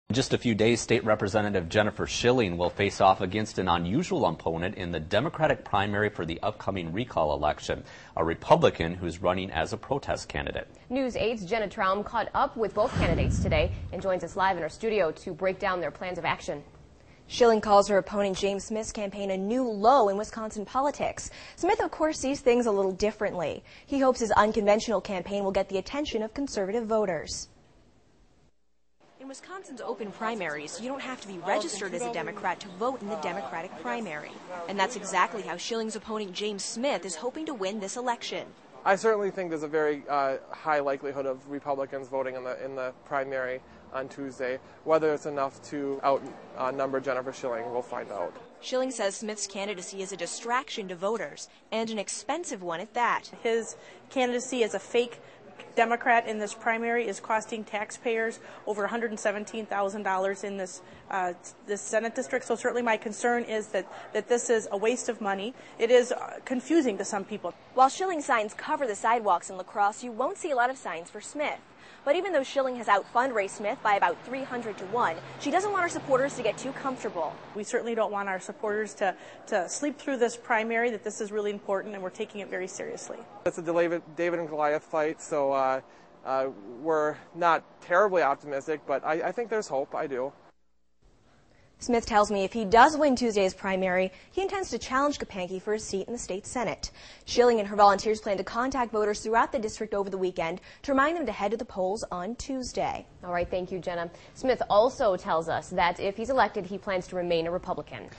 In just a few days, State Representative Jennifer Shilling will face off against an unusual opponent in the Democratic primary for the upcoming recall election, a Republican who's running as a protest candidate. News 8's Jenna Traum caught up with both candidates today and joins us live in our studio to break down their plans of action. Shilling calls her opponent James Smith's campaign a new low in Wisconsin politics. Smith, of course, sees things a little differently. He hopes his unconventional campaign will get the attention of conservative voters. In Wisconsin's open primaries, you don't have to be registered as a Democrat to vote in the Democratic primary. And that's exactly how Shilling's opponent James Smith is hoping to win this election. I certainly think there's a very high likelihood of Republicans voting in the primary on Tuesday. Whether it's enough to outnumber Jennifer Shilling, we'll find out. Shilling says Smith's candidacy is a distraction to voters, and an expensive one at that. His candidacy as a fake Democrat in this primary is costing taxpayers over $117,000 in this Senate district. So certainly my concern is that this is a waste of money. It is confusing to some people. While Shilling signs cover the sidewalks in La Crosse, you won't see a lot of signs for Smith. But even though Shilling has out-fundraised Smith by about 300 to 1, she doesn't want her supporters to get too comfortable. We certainly don't want our supporters to sleep through this primary, that this is really important, and we're taking it very seriously. It's a David and Goliath fight, so we're not terribly optimistic, but I think there's hope. I do. Smith tells me if he does win Tuesday's primary, he intends to challenge Kapanke for a seat in the state Senate. Shilling and her volunteers plan to contact voters throughout the district over the weekend to remind them to head to the polls on Tuesday. All right, thank you, Jenna. Smith also tells us that if he's elected, he plans to remain a Republican.